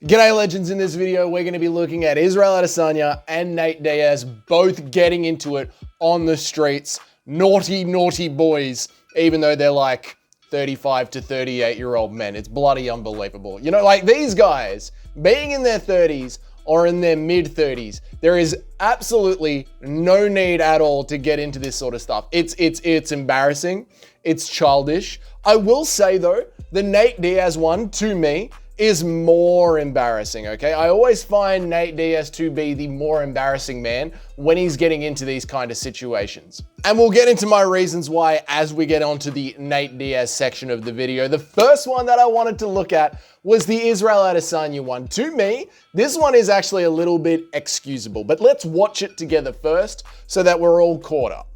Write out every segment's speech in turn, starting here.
G'day legends, in this video we're going to be looking at Israel Adesanya and Nate Diaz both getting into it on the streets. Naughty, naughty boys, even though they're like 35 to 38-year-old men. It's bloody unbelievable. You know, like these guys being in their 30s or in their mid-30s, there is absolutely no need at all to get into this sort of stuff. It's embarrassing. It's childish. I will say though, the Nate Diaz one, to me, is more embarrassing, okay? I always find Nate Diaz to be the more embarrassing man when he's getting into these kind of situations. And we'll get into my reasons why as we get onto the Nate Diaz section of the video. The first one that I wanted to look at was the Israel Adesanya one. To me, this one is actually a little bit excusable, but let's watch it together first so that we're all caught up.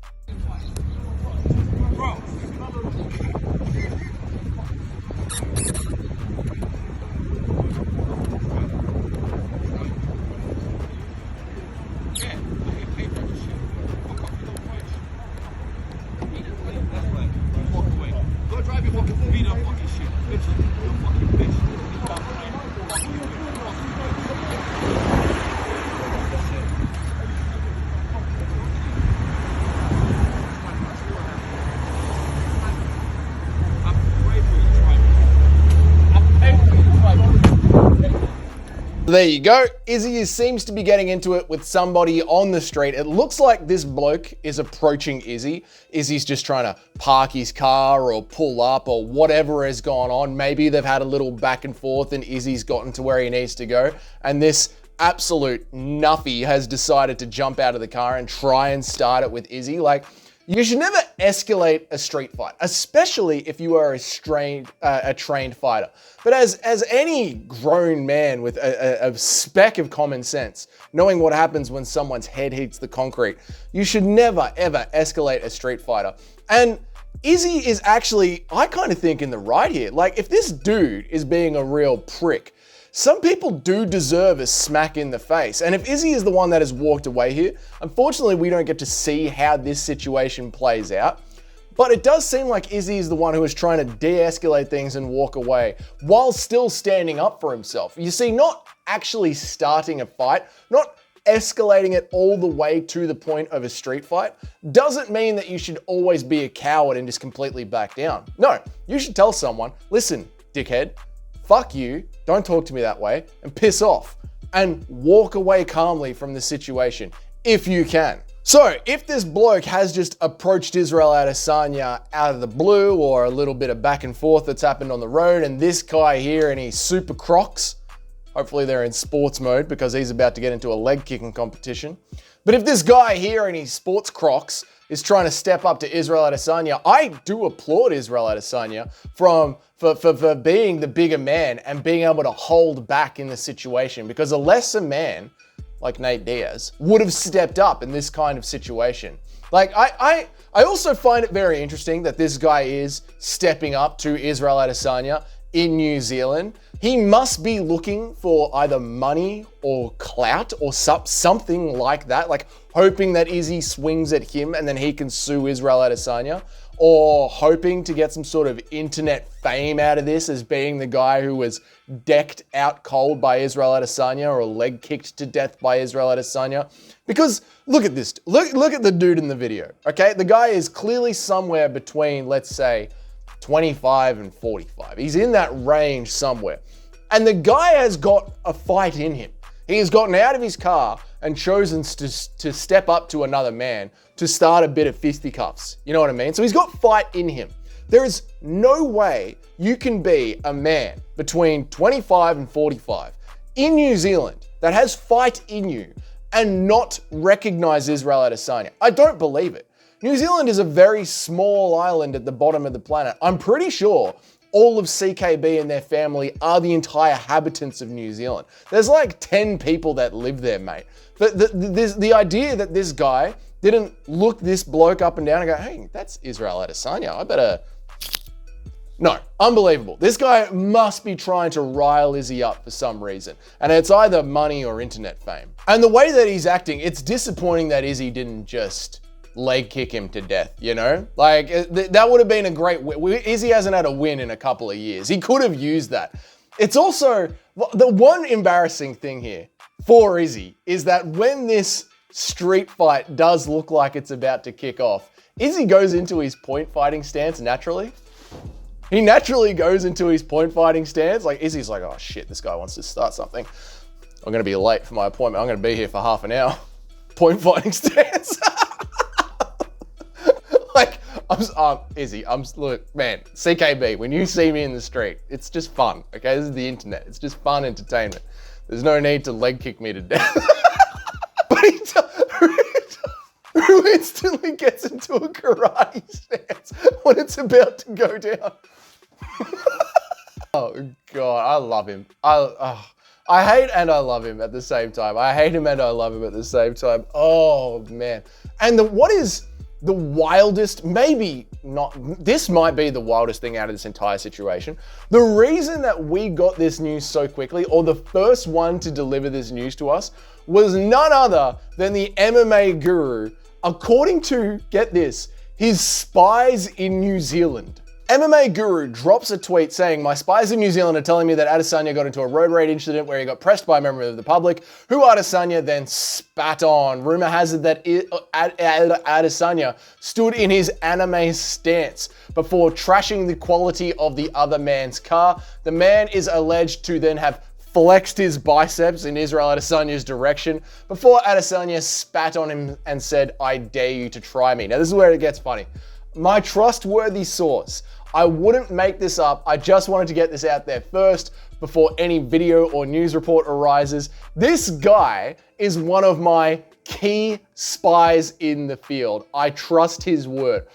There you go. Izzy seems to be getting into it with somebody on the street. It looks like this bloke is approaching Izzy. Izzy's just trying to park his car or pull up or whatever has gone on. Maybe they've had a little back and forth and Izzy's gotten to where he needs to go. And this absolute nuffy has decided to jump out of the car and try and start it with Izzy. Like, you should never escalate a street fight, especially if you are a trained fighter. But as any grown man with a speck of common sense, knowing what happens when someone's head hits the concrete, you should never, ever escalate a street fighter. And Izzy is actually, I kind of think, in the right here. Like, if this dude is being a real prick, some people do deserve a smack in the face. And if Izzy is the one that has walked away here, unfortunately, we don't get to see how this situation plays out. But it does seem like Izzy is the one who is trying to de-escalate things and walk away while still standing up for himself. You see, not actually starting a fight, not escalating it all the way to the point of a street fight, doesn't mean that you should always be a coward and just completely back down. No, you should tell someone, listen, dickhead, fuck you, don't talk to me that way, and piss off, and walk away calmly from the situation, if you can. So, if this bloke has just approached Israel Adesanya out of the blue, or a little bit of back and forth that's happened on the road, and this guy here and his super crocs, hopefully they're in sports mode because he's about to get into a leg kicking competition. But if this guy here in his sports crocs is trying to step up to Israel Adesanya, I do applaud Israel Adesanya for being the bigger man and being able to hold back in the situation, because a lesser man like Nate Diaz would have stepped up in this kind of situation. Like, I also find it very interesting that this guy is stepping up to Israel Adesanya in New Zealand. He must be looking for either money or clout or something like that, like hoping that Izzy swings at him and then he can sue Israel Adesanya, or hoping to get some sort of internet fame out of this as being the guy who was decked out cold by Israel Adesanya or leg kicked to death by Israel Adesanya. Because look at this, look at the dude in the video, okay? The guy is clearly somewhere between, let's say, 25 and 45. He's in that range somewhere. And the guy has got a fight in him. He has gotten out of his car and chosen to step up to another man to start a bit of fisticuffs. You know what I mean? So he's got fight in him. There is no way you can be a man between 25 and 45 in New Zealand that has fight in you and not recognize Israel Adesanya. I don't believe it. New Zealand is a very small island at the bottom of the planet. I'm pretty sure all of CKB and their family are the entire inhabitants of New Zealand. There's like 10 people that live there, mate. The idea that this guy didn't look this bloke up and down and go, hey, that's Israel Adesanya, I better... No, unbelievable. This guy must be trying to rile Izzy up for some reason. And it's either money or internet fame. And the way that he's acting, it's disappointing that Izzy didn't just leg kick him to death, you know? Like, that would have been a great win. Izzy hasn't had a win in a couple of years. He could have used that. It's also, the one embarrassing thing here for Izzy is that when this street fight does look like it's about to kick off, Izzy goes into his point fighting stance naturally. He naturally goes into his point fighting stance. Like Izzy's like, oh shit, this guy wants to start something. I'm gonna be late for my appointment. I'm gonna be here for half an hour. Point fighting stance. Like, Izzy, look, man, CKB, when you see me in the street, it's just fun, okay? This is the internet. It's just fun entertainment. There's no need to leg kick me to death. But who instantly gets into a karate stance when it's about to go down? Oh, God, I love him. I hate and I love him at the same time. I hate him and I love him at the same time. Oh, man. And what is the wildest, maybe not, this might be the wildest thing out of this entire situation. The reason that we got this news so quickly, or the first one to deliver this news to us, was none other than the MMA guru, according to, get this, his spies in New Zealand. MMA guru drops a tweet saying, my spies in New Zealand are telling me that Adesanya got into a road rage incident where he got pressed by a member of the public, who Adesanya then spat on. Rumor has it that Adesanya stood in his anime stance before trashing the quality of the other man's car. The man is alleged to then have flexed his biceps in Israel Adesanya's direction before Adesanya spat on him and said, I dare you to try me. Now this is where it gets funny. My trustworthy source, I wouldn't make this up. I just wanted to get this out there first before any video or news report arises. This guy is one of my key spies in the field. I trust his word.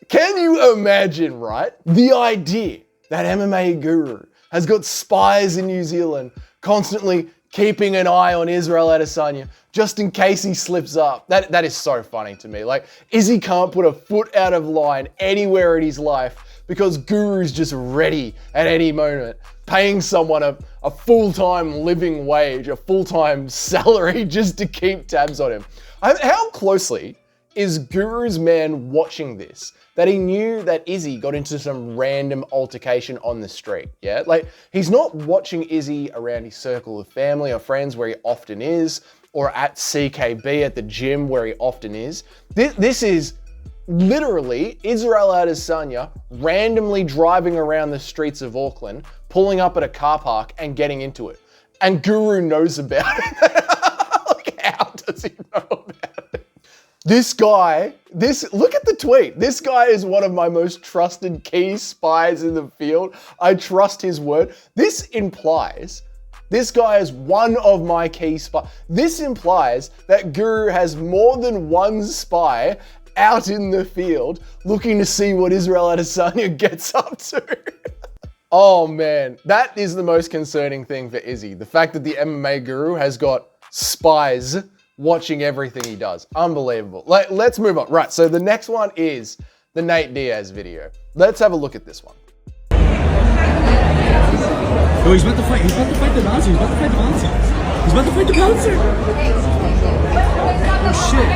Can you imagine, right? The idea that MMA guru has got spies in New Zealand constantly keeping an eye on Israel Adesanya just in case he slips up. That is so funny to me. Like, Izzy can't put a foot out of line anywhere in his life because Guru's just ready at any moment, paying someone a full-time living wage, a full-time salary just to keep tabs on him. How closely is Guru's man watching this that he knew that Izzy got into some random altercation on the street? Yeah, like he's not watching Izzy around his circle of family or friends where he often is, or at CKB at the gym where he often is. This is literally Israel Adesanya randomly driving around the streets of Auckland, pulling up at a car park and getting into it. And Guru knows about it. Like, how does he know about it? This guy, look at the tweet. This guy is one of my most trusted key spies in the field. I trust his word. This implies this guy is one of my key spies. This implies that Guru has more than one spy out in the field looking to see what Israel Adesanya gets up to. Oh man, that is the most concerning thing for Izzy. The fact that the MMA guru has got spies watching everything he does. Unbelievable. Let's move on. Right, so the next one is the Nate Diaz video. Let's have a look at this one. Oh, he's about to fight. He's about to fight the bouncer. He's about to fight the bouncer. He's about to fight the bouncer. Oh shit.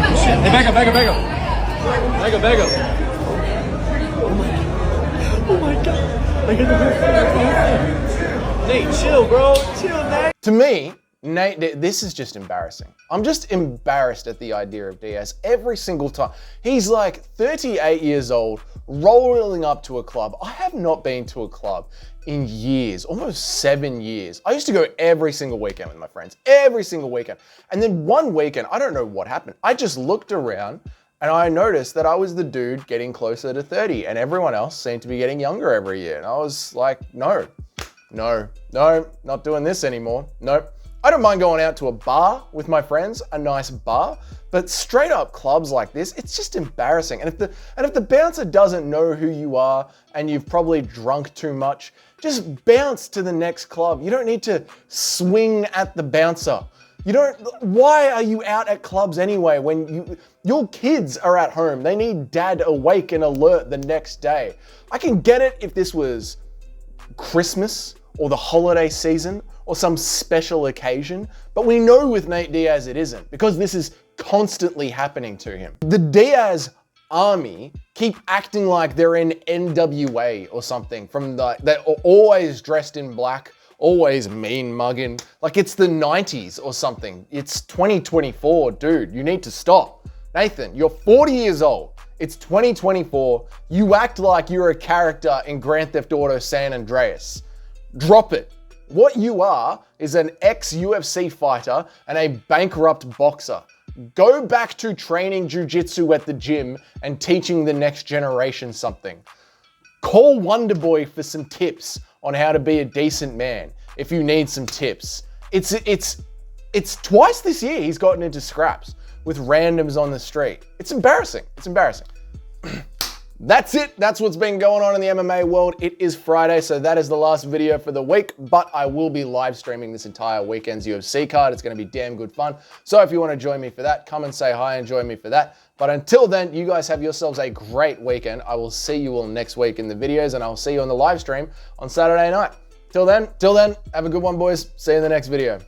Oh shit. Hey, back up, back up, back up. Back up, back up. Oh my god. I got the Nate, chill, bro. Chill, Nate. To me, Nate, this is just embarrassing. I'm just embarrassed at the idea of Diaz every single time. He's like 38 years old, rolling up to a club. I have not been to a club in years, almost 7 years. I used to go every single weekend with my friends, every single weekend. And then one weekend, I don't know what happened. I just looked around and I noticed that I was the dude getting closer to 30 and everyone else seemed to be getting younger every year. And I was like, no, not doing this anymore. Nope. I don't mind going out to a bar with my friends, a nice bar, but straight up clubs like this, it's just embarrassing. And if the bouncer doesn't know who you are and you've probably drunk too much, just bounce to the next club. You don't need to swing at the bouncer. Why are you out at clubs anyway when your kids are at home? They need dad awake and alert the next day. I can get it if this was Christmas or the holiday season or some special occasion, but we know with Nate Diaz it isn't, because this is constantly happening to him. The Diaz army keep acting like they're in NWA or something they're always dressed in black, always mean mugging, like it's the 90s or something. It's 2024, dude, you need to stop. Nathan, you're 40 years old. It's 2024. You act like you're a character in Grand Theft Auto San Andreas. Drop it. What you are is an ex-UFC fighter and a bankrupt boxer. Go back to training jiu-jitsu at the gym and teaching the next generation something. Call Wonderboy for some tips on how to be a decent man if you need some tips. It's twice this year he's gotten into scraps with randoms on the street. It's embarrassing. It's embarrassing. That's it. That's what's been going on in the MMA world. It is Friday, so that is the last video for the week, but I will be live streaming this entire weekend's UFC card. It's going to be damn good fun. So if you want to join me for that, come and say hi and join me for that. But until then, you guys have yourselves a great weekend. I will see you all next week in the videos, and I'll see you on the live stream on Saturday night. Till then, have a good one, boys. See you in the next video.